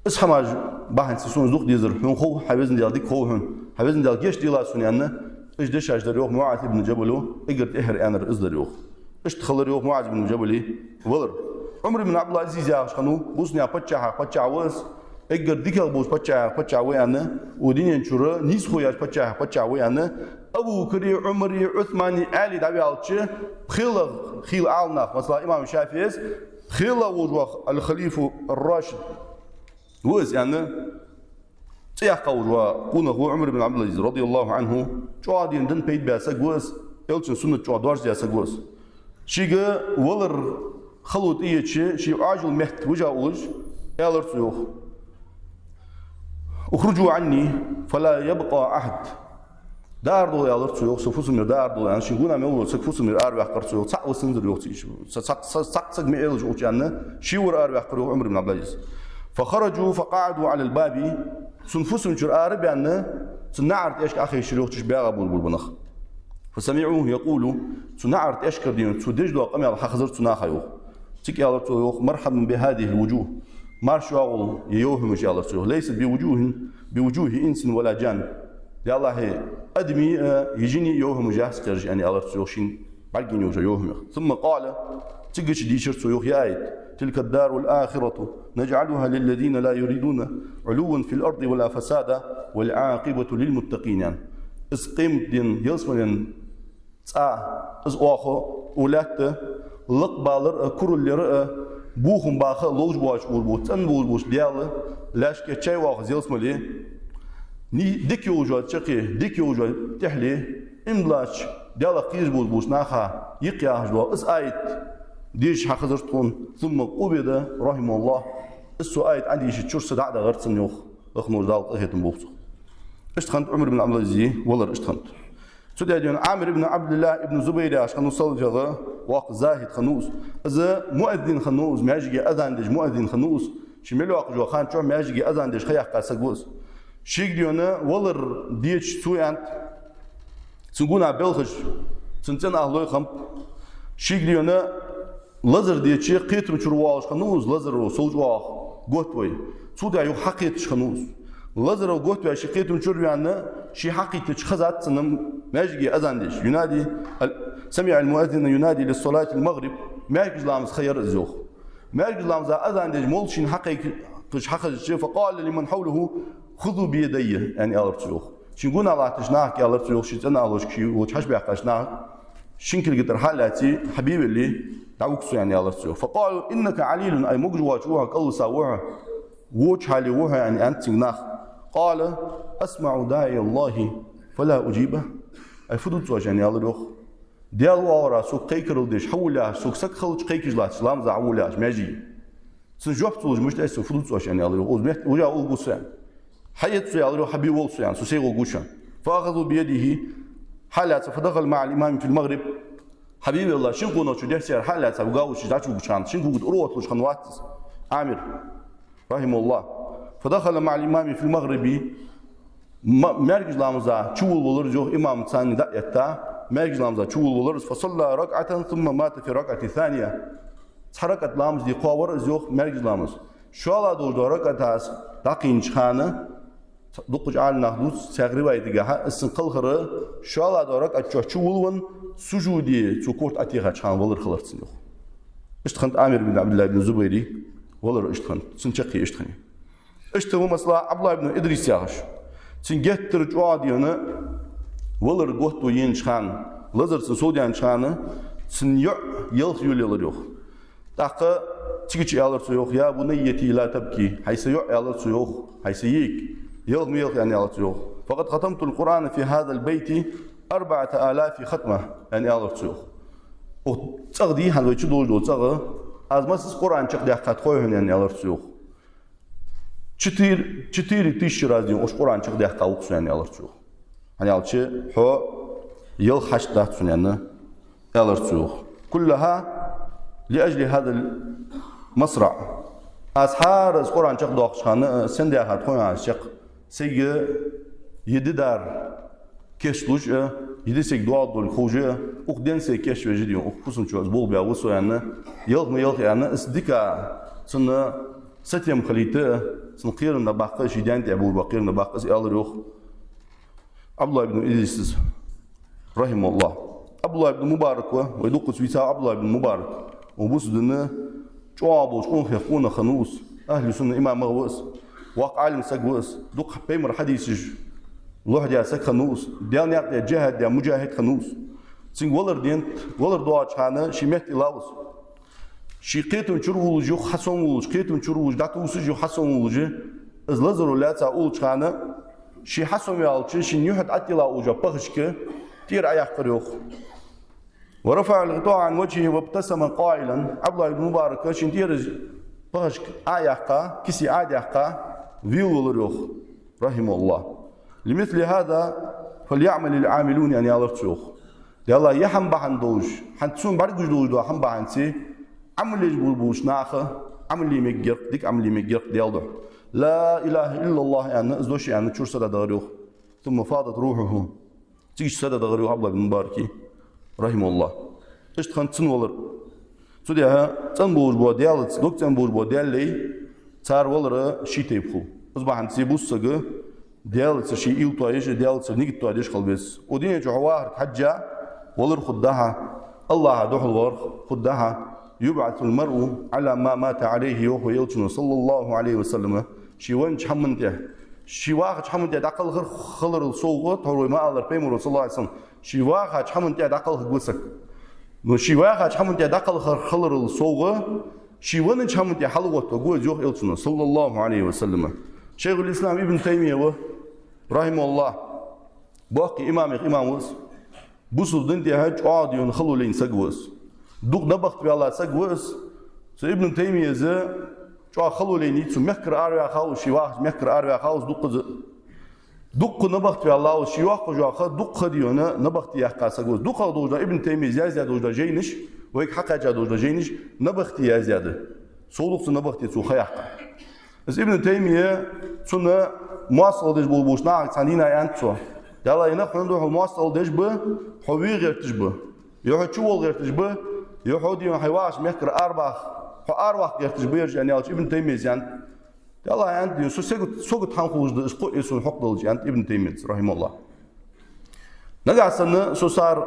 Speaker 2: اش حماش باهن سون دوقي زر هون خو حبيزن ديال ديك خو هون حبيزن ديال جيش ديلا سون يعني اش دش اجدر يوخ معاذ بن جبل اقرت اهر انر ازدر يوخ اش تخلر يوخ معاذ بن جبل ولر عمر بن عبد الله العزيز يا شنو بوسنيا بتشا وس اقر ديكل بوس بتشا ويانا ودين ينشر نيس خويا بتشا ويانا ابو كري عمري عثماني علي دابي الشي خيل عالنا مثلا امام الشافعي خيل وجه الخليفه الراشد وز يعني تياق وجه كون هو عمر بن عبد العزيز رضي الله عنه جوادين دن بيت باسا جوز يلشن سنه جوادار جاسا جوز شيغا ولر خلوت إيشي شيء عاجل مهت وجاوج يالر سيوخ اخرجوا عني فلا يبقى أحد Dar dolu alır yok, sıfusumir dar dolu. Yani şimdi me olur, sıfusumir arvaqar yok, sak ısındır yok iş. Sak me elj uçanı, şiur arvaqar yok Ömer ibn Abdülaziz. فخرجوا فقعدوا على الباب سنفسهم شر آرب يعني سنعرت إيش أخي شريوخ تشبيع أبو البنخ فسمعوه يقول سنعرت إيش كردين سدجلوا قمي على حخزر سناخيوخ تيجي على تيوخ مرحبا بهذه الوجوه مارشوا أول يوهم مش على تيوخ ليست بوجوه إنس ولا جان يا الله أدمي يجيني يوهم جاهز كرج يعني على تيوخ شين بعدين يوهم ثم قال تيجي ديشر تيوخ يا أيد تلك الدار الآخرة نجعلها للذين لا يريدون علوا في الأرض ولا فسادا والعاقبة للمتقين يعني اسقيم دين يلسمن اس أخو ولات لقبالر كرولر بوخم باخ لوج باش وربوت ان بوش ديال لاش كتشي واخ يلسملي ني ديك يوجو تشقي ديك يوجو تحلي املاش ديال قيز بوش ناخا يقياج دو اس ايت ديش حخزرتون ثم قبض رحمه الله السؤال عندي شي تشور صدع ده غرتن يوخ اخنور دال قهتن بوخ اشتخنت عمر بن عبد العزيز ولا اشتخنت سوديون عامر بن عبد الله ابن زبير عشان نوصل جغه واق زاهد خنوس اذا مؤذن خنوس ماجي اذان دج مؤذن خنوس شملو واق جو خان تشو ماجي اذان دج خياق قاسقوس شيك ديونا ولر ديش سويانت سنقونا بلخش سنتين اهلوي خم شيك ديونا لازر ديتشي قيتم شرواش خنوز لازر وسوجواخ قوتوي سودا يو حقيت خنوز لازر وقوتوي شي قيتم شروانا شي حقيت خزات سنم ماجي اذاندش ينادي سمع المؤذن ينادي للصلاة المغرب ماجي لامز خير الزوخ ماجي لامز اذاندش مولشين حقيق حقيق فقال لمن حوله خذوا بيدي يعني الرتوخ شنقول على تشناك يا الرتوخ شي انا لوش كي وتحش بيقاشنا شنكل قدر حالاتي حبيبي اللي دعوكسو يعني الله تسوه فقالوا إنك عليل أي مجوج وجهك قل ساوها وجه حالي وجه يعني أنت ناخ قال أسمع داعي الله فلا أجيبه أي فدوت وجه يعني الله روح ديال وورا سوق قيكر وديش حوله سوق سك خلج قيكج لا سلام زعوله ماجي سنجوب تولج مش تأسف فدوت وجه يعني الله روح وجه أول قصان حيت سو الله روح حبيب وصو يعني سوسيغ وقوشان فأخذوا بيده حالات فدخل مع الإمام في المغرب حبيبي الله شنو نوتشو ديسير حالات ابغاو شي داتشو بشان شنو قد اروت خنوات عامر رحمه الله فدخل مع الامام في المغرب مركز لامزا تشول ولر جو امام ثاني دايتا مركز لامزا تشول ولر فصلى ركعه ثم مات في ركعه ثانيه حركت لامز دي قور زوخ مركز لامز شو لا دور ركعتاس دقين خانه دقج على نهدوس سغري ديغا اسن قلخرı شو لا دورك اتشولون سجودي سكوت اتيغا چان ولر خلرتسن يوخ اشتخنت عامر بن عبد الله بن زبيري ولر اشتخنت سنچقي اشتخني اشتمو مثلا عبد الله بن ادريس ياغش سن گتر جوا ديونه ولر گوتو ين چان لازر سن سوديان چانı سن يل يولر يوخ داقı چيچي alır su yok ya bu ne yetiyle tabki hayse yok alır su yok hayse yik يوم يعني على تيوخ فقد ختمت القرآن في هذا البيت 4000 ختمة يعني على تيوخ وتغدي هذا يشدو جو تغ أزمس القرآن شقد يحكي خويه يعني على تيوخ چتير تيش رازيون وش قرآن شقد يحكي وقص يعني على تيوخ يعني على شيء هو يل حشدات يعني على تيوخ كلها لأجل هذا المصرع أسحار القرآن شقد وقص خانة سند يحكي خويه شق سيجي يددار كشلوش يدسك دعاء دول خوجة وقدين سي كش وجدي وخصوصا شو أسبوع بيعوسو يعني يلق يعني استدكا سنة ستيم خليته سن قيرنا باقي شيدان تعبوا باقيرنا باقي سيال روح عبد الله بن إدريس رحمه الله عبد الله بن مبارك ويدق سويسا عبد الله بن مبارك وبوسدنا جوابو شكون خيخونا خنوس أهل السنة إمام مغوس واقع عالم سجوس دوق بيمر حديث الله ديا سك خنوس ديال نيات جهاد ديا مجاهد خنوس سين ولر دين ولر دوا چانه شيمت الاوس شي قيتم چرول جو حسن ولج قيتم چرول داتوس جو حسن ولج از لزر لا تا اول چانه شي حسن يالچ شي نيحت اتلا اوجا بخشك تير اياق قريوخ ورفع الغطاء عن وجهه وابتسم قائلا عبد الله بن مبارك شي تير بخشك اياقا كسي اياقا فيولر يوخ رحمه الله لمثل هذا فليعمل العاملون يعني الله تسوق يلا يحم بحن دوش حنتسون برجوج دوش دو حم بحن سي عمل يجبر بوش ناخه عمل لي مجر ديك عمل لي مجر ديالده لا إله إلا الله يعني أزدوش يعني تشور سدا دغريوه ثم فاضت روحه تيجي سدا دغريوه عبد الله بن مباركي رحمه الله إيش تخنتسن ولر سوديها تنبوج بو ديالت دوك تنبوج بو ديالي صار ولر شيء يبخو أصبح عند سيبوس سجى ديالت شيء إيل تويش ديالت نيجي تويش خلبس ودين جوار حجة ولر خدها الله دوح الور خدها يبعث المرء على ما مات عليه وهو يلتن صلى الله عليه وسلم شيوان حمنته شيواخ حمنته دقل غير خلر الصوغ تروي ما الله بيمر صلى الله عليه وسلم شيواخ حمنته دقل غوسك نو شيواخ حمنته دقل خلر الصوغ شيوان حمنته حلوه تقول جو يلتن صلى الله عليه وسلم شيخ الاسلام ابن تيميه رحمه الله باقي امام وس بوصل دنتي هج عادي خلولين سقوس دوق نبخت بالله سقوس سو ابن تيميه ز شو خلولين يتسو مكر اريا خاوس شيواخ مكر اريا خاوس دوق نبخت بالله وشيواخ جو خ دوق ديونا نبخت يا قاسقوس دوق دوجا ابن تيميه زياد دوجا جينش ويك حقا جا دوجا جينش نبخت يا زياد سولوق نبخت يتسو خياق بس ابن تيميه سنه مواصل دج بوشنا سانينا انتو يلا ينخ عنده مواصل دج ب حوي غير تجبه يحشول غير تجبه يحودي حواش مكر أربع غير تجبه يعني ابن تيميه يعني يلا يعني سوق تنخوج ده اسقو يسون حق دلج يعني ابن تيميه رحمه الله نجا سنه سو صار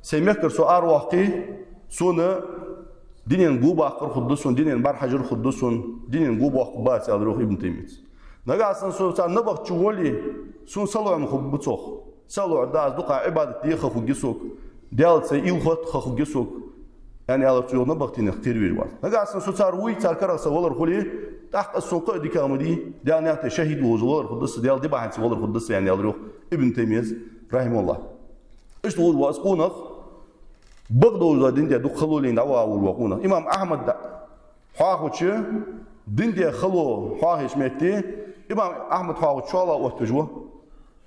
Speaker 2: سيمكر سو أرواحي سونه دينين جوبا آخر خدسون دينين بار حجر خدسون دينين جوبا باس على روح ابن تيميه نجا سن سو صار نبغ تشولي سون صلوا مخب بتوخ صلوا داز دقة عبادة يخف وجسوك ديال سي يلخط خف وجسوك يعني على طول نبغ تنختار ويرواز نجا سن سو صار وي صار كرا سوالر خلي تحت السوق دي كامدي ديال نعت شهيد وزوالر خدس ديال دي بعد سوالر خدس يعني على روح ابن تيميه رحمه الله ايش تقول واسقونخ بغدو دين دي دخلوا لين دعوا والوقونا امام احمد حاخوتش دين دي خلو حاهش متي امام احمد حاخوت شالا وتجوا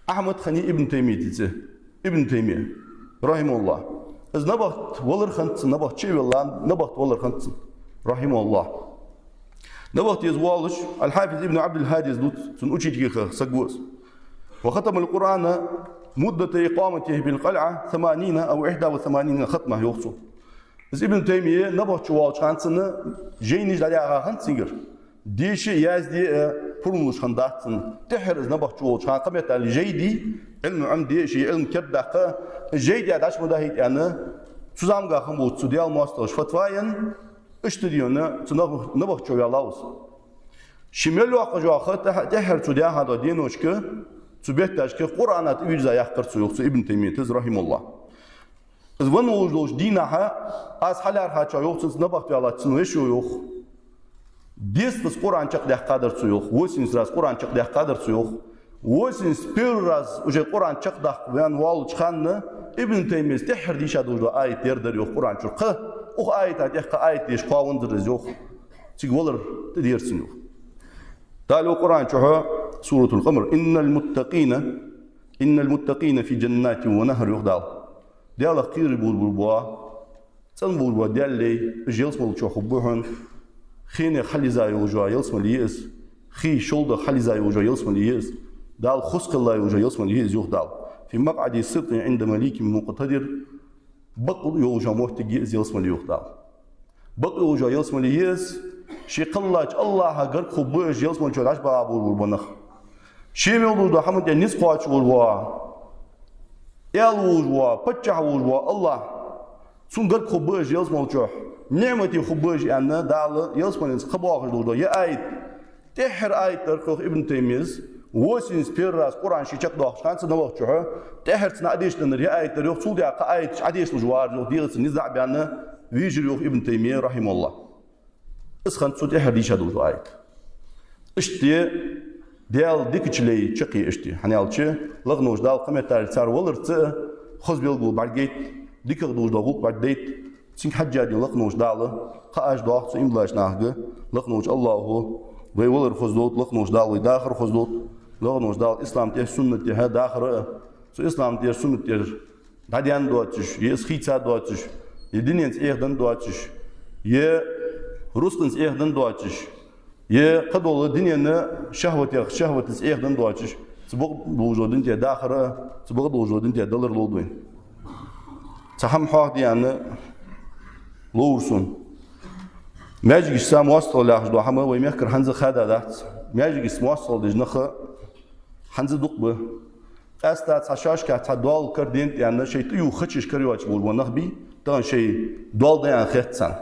Speaker 2: احمد خني ابن تيميه ديته ابن تيميه رحمه الله از نبخت ولر خنت نبخت شي والله نبخت ولر خنت رحمه الله نبخت يزوالش الحافظ ابن عبد الهادي زدوت سنوشي تيخ سقوس وختم القران مدة إقامته بالقلعة 80 أو 81 ختمة يوصل. بس ابن تيمية نبغى شوال شانسنا جينيش عليها هنسينجر. ديش يازدي فرموش خنداتن تحرز نبغى شوال شان قمت على جيدي علم عمدي شيء علم كردقة جيدي عداش مداهيت أنا سوزامجا خمود سوديال ماسترش فتواين اشتديونا نبغى شوال لاوس. شمال وقت جواخت تحر سوديا هذا دينوشك سبيتاش كقرآنات يجزا يحقر سيوخ ابن تيمية رحمه الله. إذ ونوجدوش دينها أز حلارها شايوخ نبغت على تنويش يوخ. ديس بس قرآن شق ده قادر سيوخ. وسين راس قرآن شق ده قادر سيوخ. وسين سبير راس وجه قرآن شق ده وان والج خانة ابن تيمية تحر ديش هذا آية يردر يوخ قرآن شق. أخ آية تحق آية ديش قاون درز يوخ. تقولر تدير سنوخ. تعالوا قرآن شوها سورة القمر إن المتقين في جنات ونهر يخدال ديال خير بول سن بول ديال لي جيلس مول شو خبوهن خين خلي زاي وجوا يلس مليس خي شولد خلي زاي وجوا يلس مليس دال خسق الله وجوا يلس مليس يخدال في مقعد صدق عند مليك مقتدر بقل يوجا محتجي يلس مليس يخدال بقل يوجا يلس مليس شي قلاج الله غير خبوج يلس مول شو باب بول بنخ شيء يقولوا حمد الناس قاش والوا يالوجوا بتشح وجوا الله سونغر خبوج يلس مولجو نعمتي خبوج أنا دال يلس مولنس خباق جلودا يا آيت تحر آيت تركه ابن تيمية وسين سبيراس قرآن شيء شق داخل كان سنوقتها تحر سناديش لنا يا آيت تريه سوديا كآيت عديش الجوار لو ديرس نزع بيننا ويجريه ابن تيمية رحمه الله اسخن سوديا هديش هذول آيت اشتي ديال ديكتشلي شقي اشتي حنيالشي لغنوش دال قمتار صار ولرت خذ بيلغو بعديت ديكغدوش دغوك بعديت سين حجادي لغنوش دال قاش داخ املاش ناغه لغنوش الله وي ولر خذ دوت لغنوش دال داخر خذ دوت لغنوش دال اسلام تي سنه تي داخر سو إسلام تير سنة تير داديان دواتش يسخيتا دواتش يدينينس إيردن دواتش يروسلنس إيردن دواتش يقدول دينينا شهوة إيردن دواتش تبغ بوجودن تير داخرة تبغ بوجودن تير دولار لودوين تهم حق ديانا لورسون ماجي سام وصل لاخدو حما ويمكر هنز خدا دات ماجي اسم وصل دجنخ هنز دقبه استات عشاش كات دول كردين يعني شيء يو خشش كريواتش بول ونخبي طبعا شيء دول ده يعني خدسان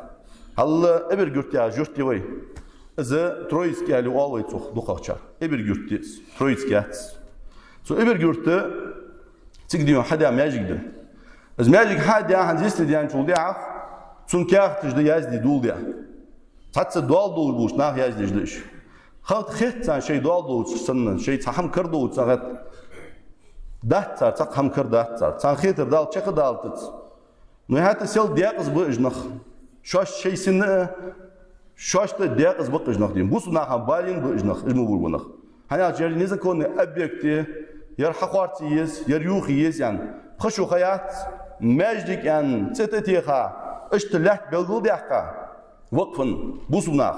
Speaker 2: هلا ابر جرت يا جرت وي اذا ترويس قال اولوي تخ دققشا ابر جرت ترويس كات سو ابر جرت تقديو حدا ماجيك ده از ماجيك حدا هنزيست دي انشول دي عف سون كارتج دي يازدي دول دي حتى دول دول بوش ناخ يازدي جدش خدسان شيء دول دول سنن شيء تحم كردو تغت دهتر تقهم كردهتر تان خيتر دال تشق دالتت نهاية سيل دياقز بجنخ شاش شيء سنة شاش دياقز بجنخ دين بوس ناخم بالين بجنخ اسمه بولبنخ هنا جاري نزل كون أبيكتي ير حقارتيز ير يوخيز يعني خشو خيات ماجدك يعني تتتيخا اشتلات بلغل دياقا وقفن بوس ناخ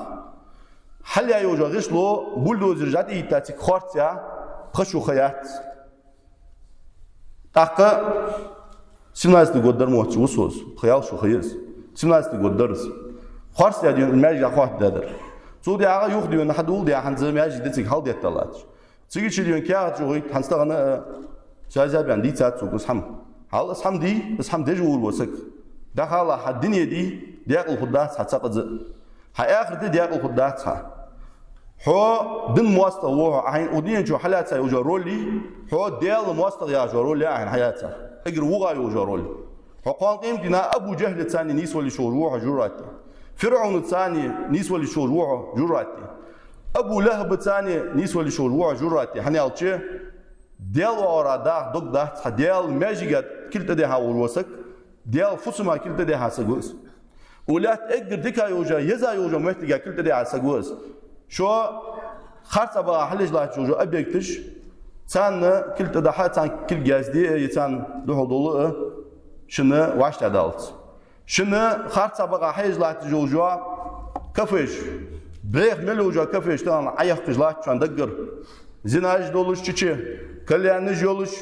Speaker 2: هل يوجد غشلو بولدوزر جاتي تاتيك خارتيا خشو خيات تاقا 17 годдар موت وسوس خيال شو خيس 17 годдарس خارس يا ديون الماجي اخوات دادر سودي اغا يوخ ديون حدول دي حنز ماجي دتك حال ديت طلعت تيجي تشي ديون كيا جوي حنستغنا شاجا بان دي تات سوس حم حال اسحم دي اسحم دجول وسك دخل الدنيا دي ديق الخدات حتسقط هاي اخر دي ديق الخدات هو دن مواسطة وهو عين ودين جو حالاتها يوجا رولي هو ديال مواسطة يا جو رولي عين حياتها اجر وغا يوجا رولي هو قال قيم دينا ابو جهل الثاني نيس ولي شروعه جراتي فرعون الثاني نيس ولي شروعه جراتي ابو لهب الثاني نيس ولي شروعه جراتي حنيالتشي ديال ورا دا دوك دا ديال ماجيغات كلتا دي هاول وسك ديال فسما كلتا دي هاسغوس ولات اجر ديكا يوجا يزا يوجا محتاجا كلتا دي هاسغوس شو خارطة بقى حلج لا تشوجو أبيكتش تان كل تدحات تان كل جازدي يتان دوه دولة شنو واش تعدلت شنو خارطة بقى حلج لا تشوجو كفش بريخ ملوجو كفش تان عيق قجلات شان دقر زناج دولش تشي كليان نجولش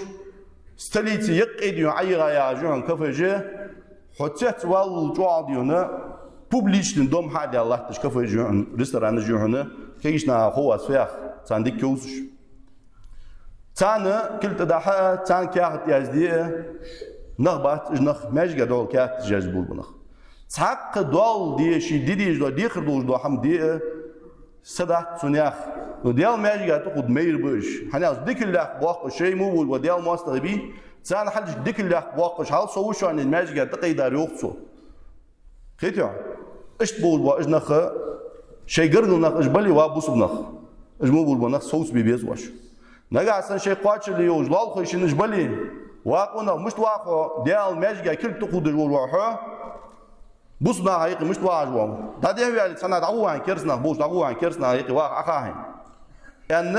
Speaker 2: ستليتي يقيديو عيغا يا جون كفش حتى والجوع ديونا publiçtin dom hadi Allah dış kafa jön restoranı jönü keyişna hoas fiyah sandik kösüş tanı kilte daha tan kağıt yazdı nağbat nağ mecga dol kağıt jaz bulbunaq tak dol diye şey dedi do diye khirdu do ham diye sadat sunyah do dial mecga tuqud meyr buş hani az dikillah baq şey mu bul dial mustabi tan halj dikillah baq hal soğuş an mecga taqidar yoqsu خيتيا اشت بول با اجنخ شي قرن نخ اجبلي وابوس بنخ اجمو بول بنخ صوص بيبيز واش نجا سن شي قاتش اللي يوج لال خش نجبلي واقونا مش واخو ديال ماجيا كل تقود جول واحو بوسنا هيك مش واجو دا دي يعني سنه دعوان كيرسنا بوش دعوان كيرسنا هيك وا اخاين ان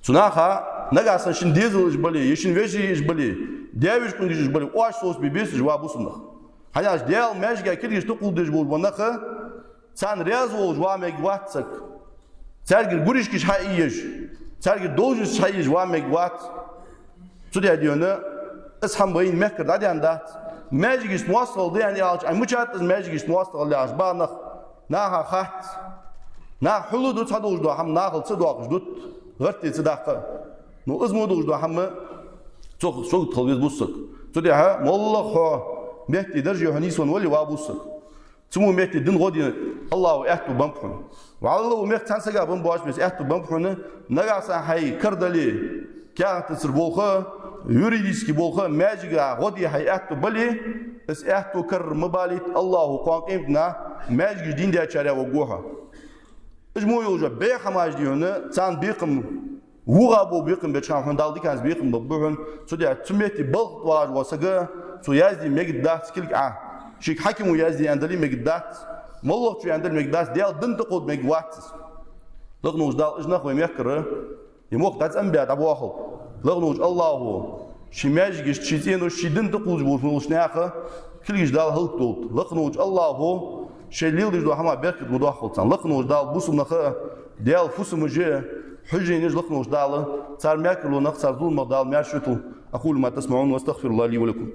Speaker 2: سناخا نجا سن شن ديزل اجبلي يشن ويجي اجبلي ديوش كون اجبلي واش صوص بيبيز جواب بوسنا هناش ديال ماجيا كيريش تقول دج بول بنخ سان ريازول جوامك واتسك ترجع غوريش كيش هايش ترجع دوجش هايش جوامك وات تودي ديونا اسهم بين مكر دادي عندات ماجيش موصل دي يعني اي مشات ماجيش موصل اللي اشبانخ ناها خات نا حلود تصدوج دو هم ناقل تصدوق جدود غرتي صداق نو ازمو دوج دو هم سوق تلبيز بوسك تودي ها والله مهتي درجة هنيسون ولي وابوسك تمو مهتي دين غودي الله احتو بمبحون والله مهت تنسقا بمبواش بس احتو بمبحون نغاسا هاي كردلي كانت تسربوخه يوريديسكي بوخه ماجيغا غودي هاي احتو بلي اس احتو كر مباليت الله قاقيمنا ماجيغ دين دي اشاريا وقوها اجمو يوجا بيخا ماجديونا تان بيقم وغابو بيقم بيتشان هندال دي كانز بيقم ببوهن سوديا تميتي بلغ واج وسقا سو يازدي مقدات كلك شيك حكمو يازدي اندلي مقدات مولو شو اندل مقدات ديال دن تقود مقوات لغنوش دال اجنخ ويميكر يموق دات انبيا دابو اخو لغنوج الله شماجش شيزينو شيدن تقوج بوش ناخه كلش دال هلك دوت لغنوج الله شيليل دو هما بركت بو خلصان لغنوج دال بوسم نخه ديال فوسم جه حجي نج لغنوج دال صار ماكلو نخسر ظلم دال ماشتو اقول ما تسمعون واستغفر الله لي ولكم